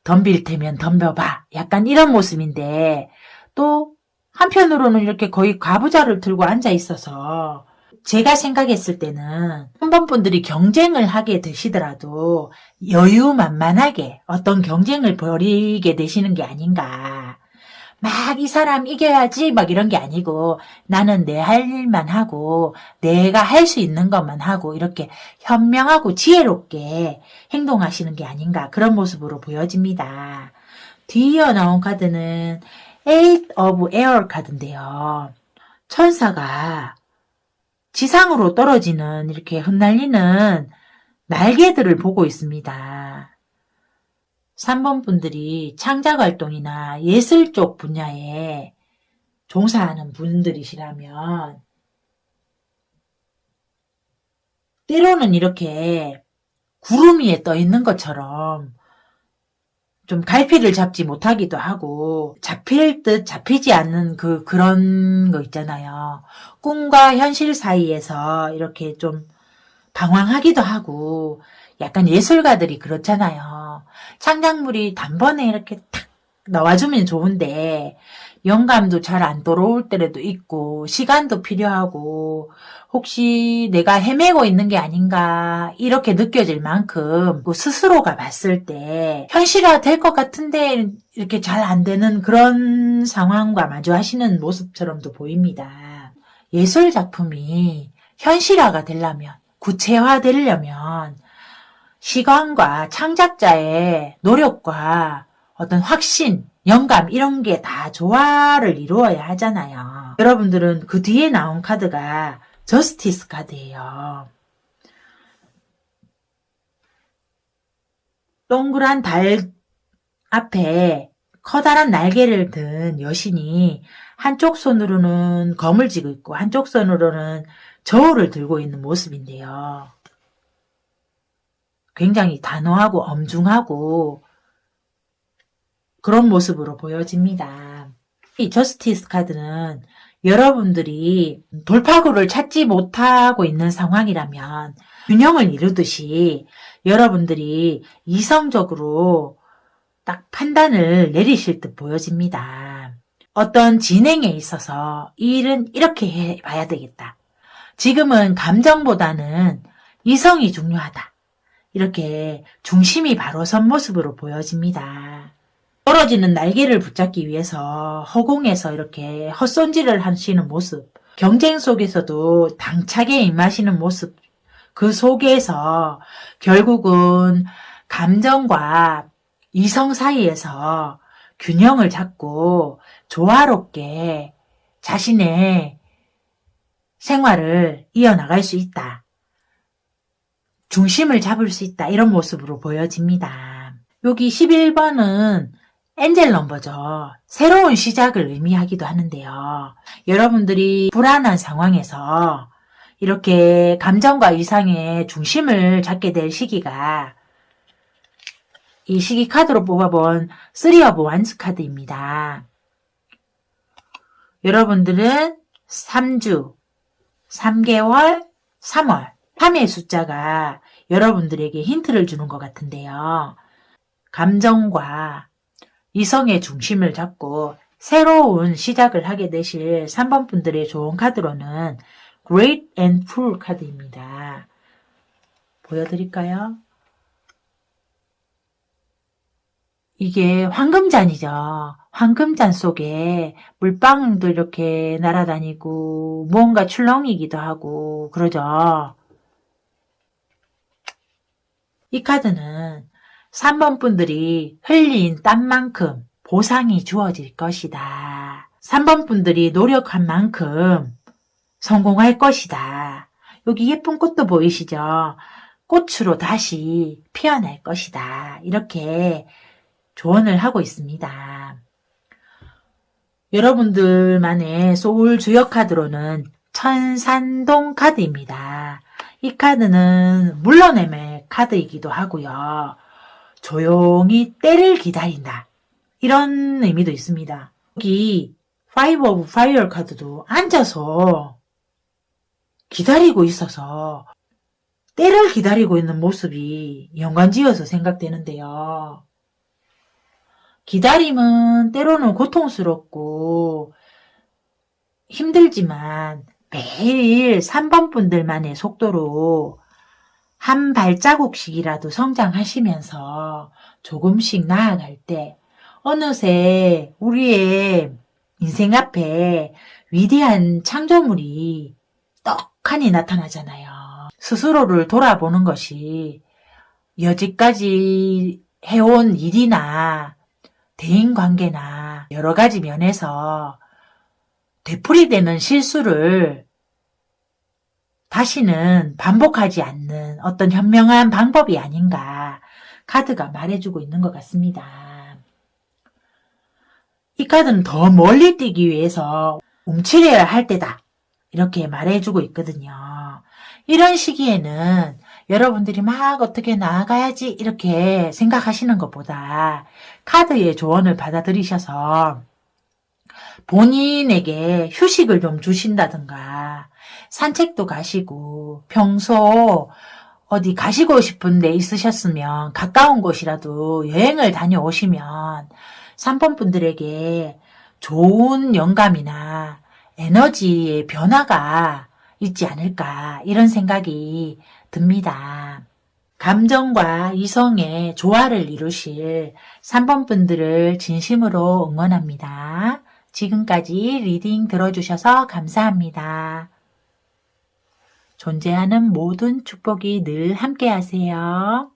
덤빌 테면 덤벼봐. 약간 이런 모습인데 또 한편으로는 이렇게 거의 가부좌를 들고 앉아 있어서 제가 생각했을 때는 3번 분들이 경쟁을 하게 되시더라도 여유만만하게 어떤 경쟁을 벌이게 되시는 게 아닌가. 막 이 사람 이겨야지 막 이런 게 아니고 나는 내 할 일만 하고 내가 할 수 있는 것만 하고 이렇게 현명하고 지혜롭게 행동하시는 게 아닌가 그런 모습으로 보여집니다. 뒤이어 나온 카드는 8 of Air 카드인데요. 천사가 지상으로 떨어지는 이렇게 흩날리는 날개들을 보고 있습니다. 3번 분들이 창작활동이나 예술 쪽 분야에 종사하는 분들이시라면 때로는 이렇게 구름 위에 떠 있는 것처럼 좀 갈피를 잡지 못하기도 하고 잡힐 듯 잡히지 않는 그런 거 있잖아요. 꿈과 현실 사이에서 이렇게 좀 방황하기도 하고 약간 예술가들이 그렇잖아요. 창작물이 단번에 이렇게 탁 나와주면 좋은데 영감도 잘 안 돌아올 때도 있고 시간도 필요하고 혹시 내가 헤매고 있는 게 아닌가 이렇게 느껴질 만큼 스스로가 봤을 때 현실화 될 것 같은데 이렇게 잘 안 되는 그런 상황과 마주하시는 모습처럼도 보입니다. 예술 작품이 현실화가 되려면 구체화되려면 시간과 창작자의 노력과 어떤 확신, 영감 이런 게 다 조화를 이루어야 하잖아요. 여러분들은 그 뒤에 나온 카드가 저스티스 카드예요. 동그란 달 앞에 커다란 날개를 든 여신이 한쪽 손으로는 검을 쥐고 있고 한쪽 손으로는 저울을 들고 있는 모습인데요. 굉장히 단호하고 엄중하고 그런 모습으로 보여집니다. 이 저스티스 카드는 여러분들이 돌파구를 찾지 못하고 있는 상황이라면 균형을 이루듯이 여러분들이 이성적으로 딱 판단을 내리실 듯 보여집니다. 어떤 진행에 있어서 이 일은 이렇게 해봐야 되겠다. 지금은 감정보다는 이성이 중요하다. 이렇게 중심이 바로 선 모습으로 보여집니다. 떨어지는 날개를 붙잡기 위해서 허공에서 이렇게 헛손질을 하시는 모습, 경쟁 속에서도 당차게 임하시는 모습, 그 속에서 결국은 감정과 이성 사이에서 균형을 잡고 조화롭게 자신의 생활을 이어나갈 수 있다. 중심을 잡을 수 있다. 이런 모습으로 보여집니다. 여기 11번은 엔젤 넘버죠. 새로운 시작을 의미하기도 하는데요. 여러분들이 불안한 상황에서 이렇게 감정과 이상의 중심을 잡게 될 시기가 이 시기 카드로 뽑아본 3 of Wands 카드입니다. 여러분들은 3주, 3개월, 3월 3의 숫자가 여러분들에게 힌트를 주는 것 같은데요. 감정과 이성의 중심을 잡고 새로운 시작을 하게 되실 3번 분들의 좋은 카드로는 Great and Full 카드입니다. 보여드릴까요? 이게 황금잔이죠. 황금잔 속에 물방울도 이렇게 날아다니고 무언가 출렁이기도 하고 그러죠. 이 카드는 3번 분들이 흘린 땀만큼 보상이 주어질 것이다. 3번 분들이 노력한 만큼 성공할 것이다. 여기 예쁜 꽃도 보이시죠? 꽃으로 다시 피어날 것이다. 이렇게 조언을 하고 있습니다. 여러분들만의 소울 주역 카드로는 천산동 카드입니다. 이 카드는 물러냄의 카드이기도 하고요. 조용히 때를 기다린다. 이런 의미도 있습니다. 여기 Five of Fire 카드도 앉아서 기다리고 있어서 때를 기다리고 있는 모습이 연관지어서 생각되는데요. 기다림은 때로는 고통스럽고 힘들지만 매일 3번 분들만의 속도로 한 발자국씩이라도 성장하시면서 조금씩 나아갈 때 어느새 우리의 인생 앞에 위대한 창조물이 떡하니 나타나잖아요. 스스로를 돌아보는 것이 여지까지 해온 일이나 대인관계나 여러 가지 면에서 되풀이되는 실수를 다시는 반복하지 않는 어떤 현명한 방법이 아닌가 카드가 말해주고 있는 것 같습니다. 이 카드는 더 멀리 뛰기 위해서 움츠려야 할 때다 이렇게 말해주고 있거든요. 이런 시기에는 여러분들이 막 어떻게 나아가야지 이렇게 생각하시는 것보다 카드의 조언을 받아들이셔서 본인에게 휴식을 좀 주신다든가 산책도 가시고 평소 어디 가시고 싶은 데 있으셨으면 가까운 곳이라도 여행을 다녀오시면 3번 분들에게 좋은 영감이나 에너지의 변화가 있지 않을까 이런 생각이 듭니다. 감정과 이성의 조화를 이루실 3번 분들을 진심으로 응원합니다. 지금까지 리딩 들어주셔서 감사합니다. 존재하는 모든 축복이 늘 함께 하세요.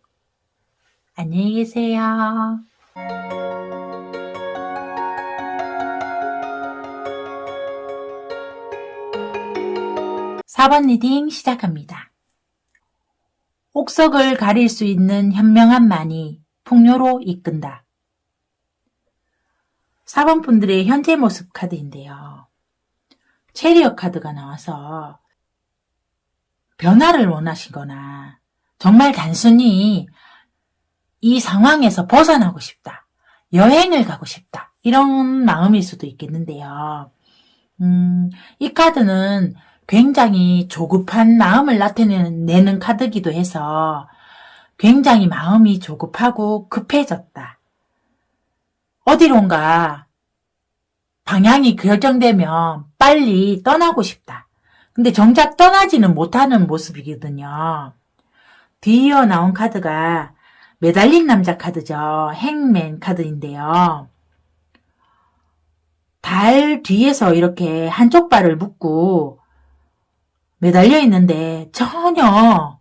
안녕히 계세요. 4번 리딩 시작합니다. 옥석을 가릴 수 있는 현명함만이 풍요로 이끈다. 4번 분들의 현재 모습 카드인데요. 체리엇 카드가 나와서 변화를 원하시거나 정말 단순히 이 상황에서 벗어나고 싶다. 여행을 가고 싶다. 이런 마음일 수도 있겠는데요. 이 카드는 굉장히 조급한 마음을 나타내는 카드기도 해서 굉장히 마음이 조급하고 급해졌다. 어디론가 방향이 결정되면 빨리 떠나고 싶다. 근데 정작 떠나지는 못하는 모습이거든요. 뒤이어 나온 카드가 매달린 남자 카드죠. 행맨 카드인데요. 달 뒤에서 이렇게 한쪽 발을 묶고 매달려 있는데 전혀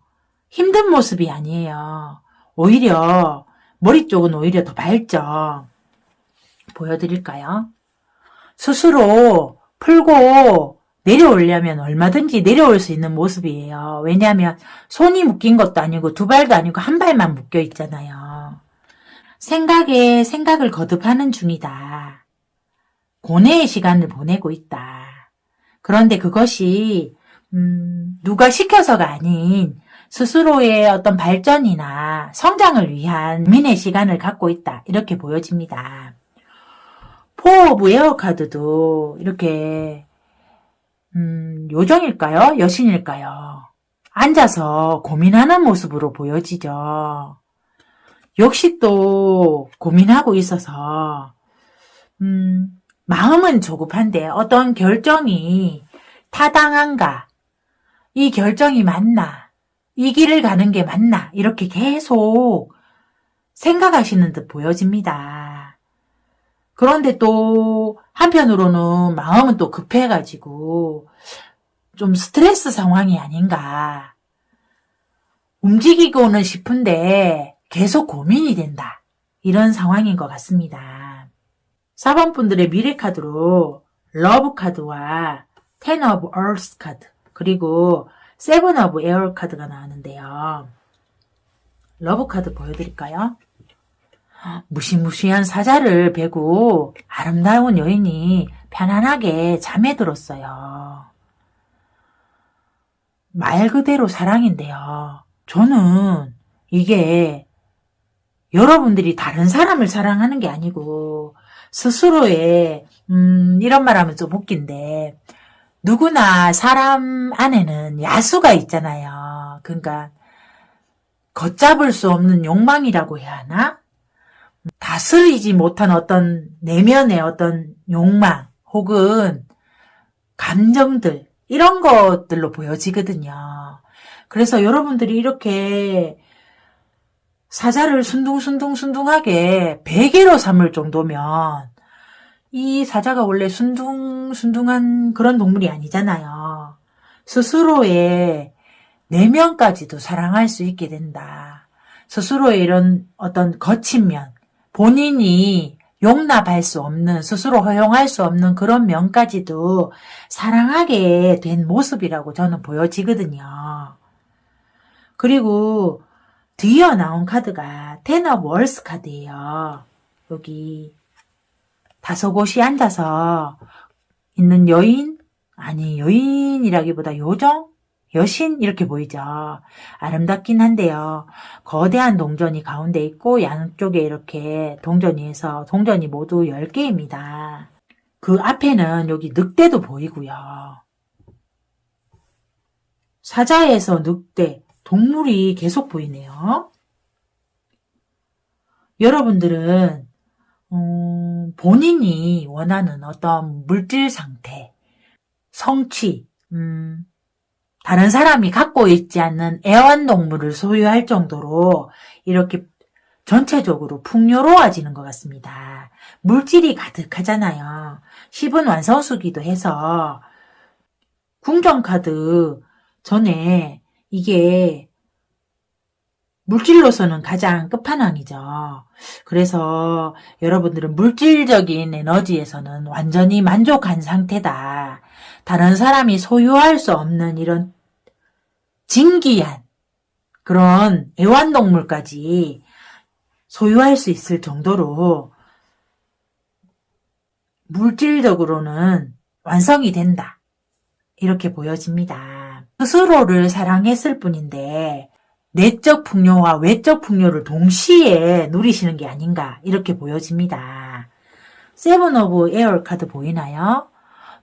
힘든 모습이 아니에요. 오히려 머리 쪽은 오히려 더 밝죠. 보여드릴까요? 스스로 풀고 내려오려면 얼마든지 내려올 수 있는 모습이에요. 왜냐하면 손이 묶인 것도 아니고 두 발도 아니고 한 발만 묶여 있잖아요. 생각에 생각을 거듭하는 중이다. 고뇌의 시간을 보내고 있다. 그런데 그것이 누가 시켜서가 아닌 스스로의 어떤 발전이나 성장을 위한 고민의 시간을 갖고 있다. 이렇게 보여집니다. 포 오브 에어 카드도 이렇게 요정일까요? 여신일까요? 앉아서 고민하는 모습으로 보여지죠. 역시 또 고민하고 있어서 마음은 조급한데 어떤 결정이 타당한가? 이 결정이 맞나? 이 길을 가는 게 맞나? 이렇게 계속 생각하시는 듯 보여집니다. 그런데 또 한편으로는 마음은 또 급해가지고 좀 스트레스 상황이 아닌가. 움직이고는 싶은데 계속 고민이 된다. 이런 상황인 것 같습니다. 4번 분들의 미래 카드로 러브 카드와 텐 오브 얼스 카드 그리고 세븐 오브 에어 카드가 나왔는데요. 러브 카드 보여드릴까요? 무시무시한 사자를 베고 아름다운 여인이 편안하게 잠에 들었어요. 말 그대로 사랑인데요. 저는 이게 여러분들이 다른 사람을 사랑하는 게 아니고 스스로의 이런 말 하면 좀 웃긴데 누구나 사람 안에는 야수가 있잖아요. 그러니까 걷잡을 수 없는 욕망이라고 해야 하나? 다스리지 못한 어떤 내면의 어떤 욕망 혹은 감정들 이런 것들로 보여지거든요. 그래서 여러분들이 이렇게 사자를 순둥순둥순둥하게 베개로 삼을 정도면 이 사자가 원래 순둥순둥한 그런 동물이 아니잖아요. 스스로의 내면까지도 사랑할 수 있게 된다. 스스로의 이런 어떤 거친 면, 본인이 용납할 수 없는, 스스로 허용할 수 없는 그런 면까지도 사랑하게 된 모습이라고 저는 보여지거든요. 그리고 뒤이어 나온 카드가 텐 오브 월스 카드예요. 여기 다소곳이 앉아서 있는 여인? 아니 여인이라기보다 요정? 여신? 이렇게 보이죠. 아름답긴 한데요. 거대한 동전이 가운데 있고 양쪽에 이렇게 동전이 해서 동전이 모두 10개입니다. 그 앞에는 여기 늑대도 보이고요. 사자에서 늑대, 동물이 계속 보이네요. 여러분들은 본인이 원하는 어떤 물질 상태, 성취, 다른 사람이 갖고 있지 않는 애완동물을 소유할 정도로 이렇게 전체적으로 풍요로워지는 것 같습니다. 물질이 가득하잖아요. 10은 완성수기도 해서 궁정카드 전에 이게 물질로서는 가장 끝판왕이죠. 그래서 여러분들은 물질적인 에너지에서는 완전히 만족한 상태다. 다른 사람이 소유할 수 없는 이런 진귀한 그런 애완동물까지 소유할 수 있을 정도로 물질적으로는 완성이 된다. 이렇게 보여집니다. 스스로를 사랑했을 뿐인데 내적 풍요와 외적 풍요를 동시에 누리시는 게 아닌가 이렇게 보여집니다. 세븐 오브 에어 카드 보이나요?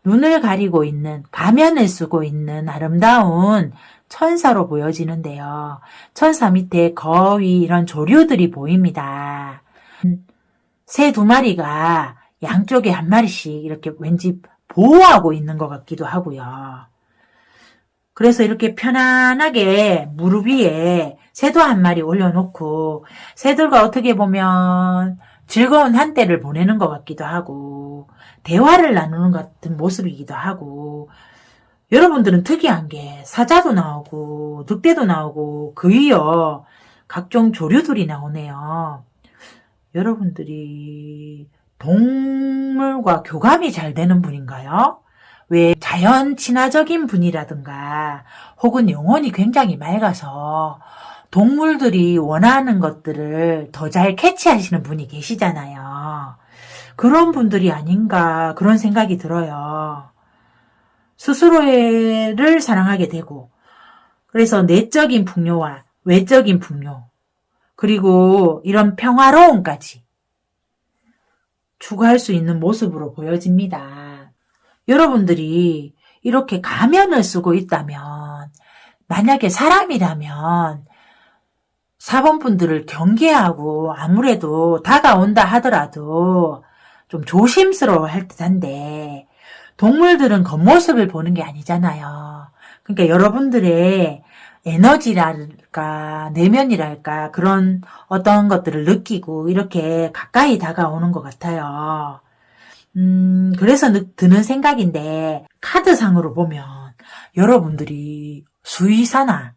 눈을 가리고 있는 가면을 쓰고 있는 아름다운 천사로 보여지는데요. 천사 밑에 거위 이런 조류들이 보입니다. 새 2마리가 양쪽에 1마리씩 이렇게 왠지 보호하고 있는 것 같기도 하고요. 그래서 이렇게 편안하게 무릎 위에 새도 1마리 올려놓고 새들과 어떻게 보면 즐거운 한때를 보내는 것 같기도 하고 대화를 나누는 것 같은 모습이기도 하고 여러분들은 특이한 게 사자도 나오고 늑대도 나오고 그이어 각종 조류들이 나오네요. 여러분들이 동물과 교감이 잘 되는 분인가요? 왜 자연 친화적인 분이라든가 혹은 영혼이 굉장히 맑아서 동물들이 원하는 것들을 더 잘 캐치하시는 분이 계시잖아요. 그런 분들이 아닌가 그런 생각이 들어요. 스스로를 사랑하게 되고 그래서 내적인 풍요와 외적인 풍요 그리고 이런 평화로움까지 추구할 수 있는 모습으로 보여집니다. 여러분들이 이렇게 가면을 쓰고 있다면 만약에 사람이라면 4번 분들을 경계하고 아무래도 다가온다 하더라도 좀 조심스러워 할 듯한데 동물들은 겉모습을 보는 게 아니잖아요. 그러니까 여러분들의 에너지랄까, 내면이랄까, 그런 어떤 것들을 느끼고 이렇게 가까이 다가오는 것 같아요. 그래서 드는 생각인데, 카드상으로 보면 여러분들이 수의사나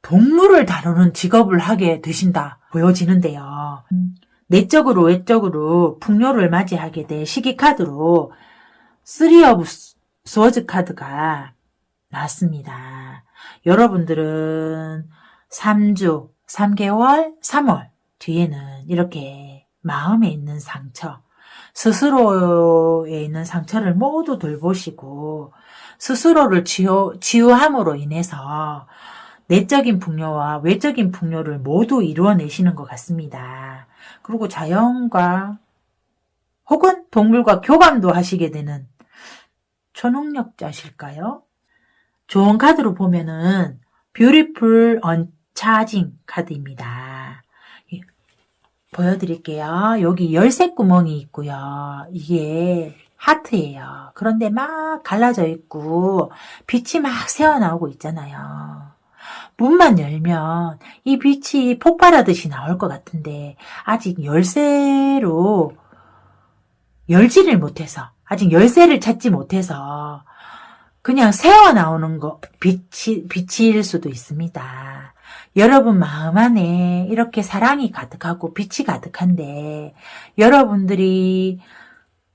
동물을 다루는 직업을 하게 되신다 보여지는데요. 내적으로 외적으로 풍요를 맞이하게 될 시기 카드로 3 of Swords 카드가 나왔습니다. 여러분들은 3주, 3개월, 3월 뒤에는 이렇게 마음에 있는 상처, 스스로에 있는 상처를 모두 돌보시고 스스로를 치유함으로 인해서 내적인 풍요와 외적인 풍요를 모두 이루어내시는 것 같습니다. 그리고 자연과 혹은 동물과 교감도 하시게 되는 초능력자실까요? 좋은 카드로 보면은 뷰티풀 언차징 카드입니다. 보여드릴게요. 여기 열쇠 구멍이 있고요. 이게 하트예요. 그런데 막 갈라져 있고 빛이 막 새어나오고 있잖아요. 문만 열면 이 빛이 폭발하듯이 나올 것 같은데 아직 열쇠로 열지를 못해서 아직 열쇠를 찾지 못해서 그냥 새어나오는 빛일 수도 있습니다. 여러분 마음 안에 이렇게 사랑이 가득하고 빛이 가득한데 여러분들이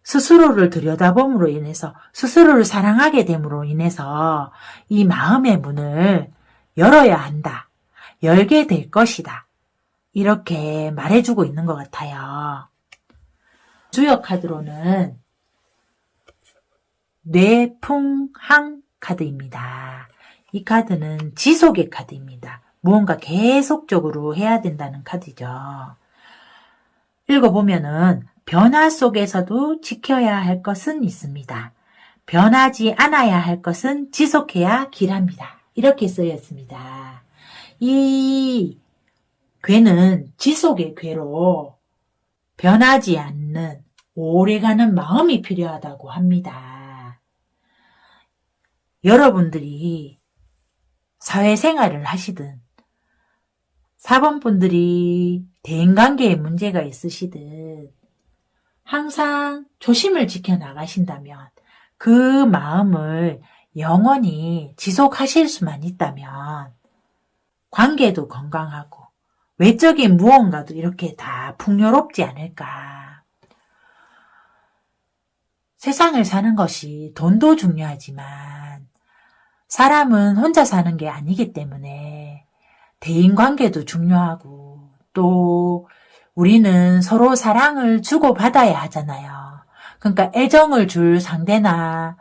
스스로를 들여다봄으로 인해서 스스로를 사랑하게 됨으로 인해서 이 마음의 문을 열어야 한다. 열게 될 것이다. 이렇게 말해주고 있는 것 같아요. 주역 카드로는 뇌풍항 카드입니다. 이 카드는 지속의 카드입니다. 무언가 계속적으로 해야 된다는 카드죠. 읽어보면은 변화 속에서도 지켜야 할 것은 있습니다. 변하지 않아야 할 것은 지속해야 길합니다. 이렇게 쓰였습니다. 이 괴는 지속의 괴로 변하지 않는 오래가는 마음이 필요하다고 합니다. 여러분들이 사회생활을 하시든 4번 분들이 대인관계에 문제가 있으시든 항상 조심을 지켜나가신다면 그 마음을 영원히 지속하실 수만 있다면 관계도 건강하고 외적인 무언가도 이렇게 다 풍요롭지 않을까. 세상을 사는 것이 돈도 중요하지만 사람은 혼자 사는 게 아니기 때문에 대인관계도 중요하고 또 우리는 서로 사랑을 주고받아야 하잖아요. 그러니까 애정을 줄 상대나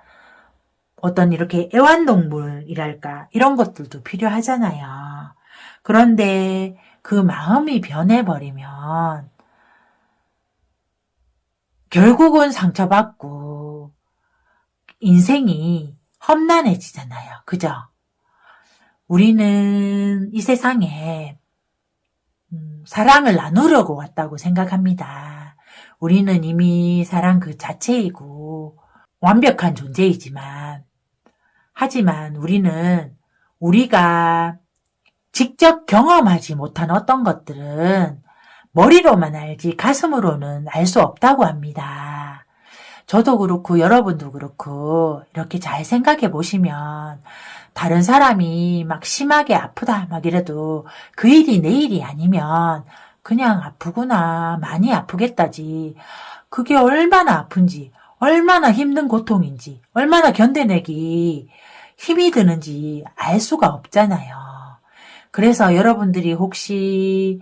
어떤 이렇게 애완동물이랄까 이런 것들도 필요하잖아요. 그런데 그 마음이 변해버리면 결국은 상처받고 인생이 험난해지잖아요. 그죠? 우리는 이 세상에 사랑을 나누려고 왔다고 생각합니다. 우리는 이미 사랑 그 자체이고 완벽한 존재이지만 하지만 우리는 우리가 직접 경험하지 못한 어떤 것들은 머리로만 알지 가슴으로는 알 수 없다고 합니다. 저도 그렇고 여러분도 그렇고 이렇게 잘 생각해 보시면 다른 사람이 막 심하게 아프다 막 이래도 그 일이 내 일이 아니면 그냥 아프구나 많이 아프겠다지 그게 얼마나 아픈지 얼마나 힘든 고통인지 얼마나 견뎌내기 힘이 드는지 알 수가 없잖아요. 그래서 여러분들이 혹시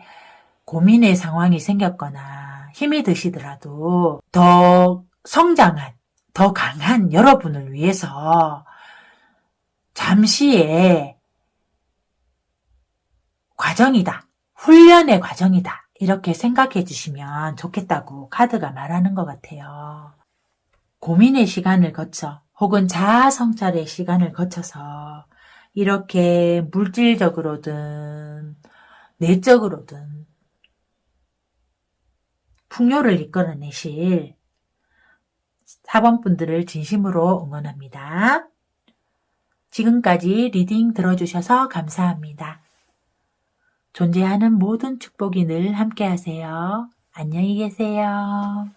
고민의 상황이 생겼거나 힘이 드시더라도 더 성장한, 더 강한 여러분을 위해서 잠시의 과정이다. 훈련의 과정이다. 이렇게 생각해 주시면 좋겠다고 카드가 말하는 것 같아요. 고민의 시간을 거쳐 혹은 자아 성찰의 시간을 거쳐서 이렇게 물질적으로든 내적으로든 풍요를 이끌어내실 4번 분들을 진심으로 응원합니다. 지금까지 리딩 들어주셔서 감사합니다. 존재하는 모든 축복이 늘 함께 하세요. 안녕히 계세요.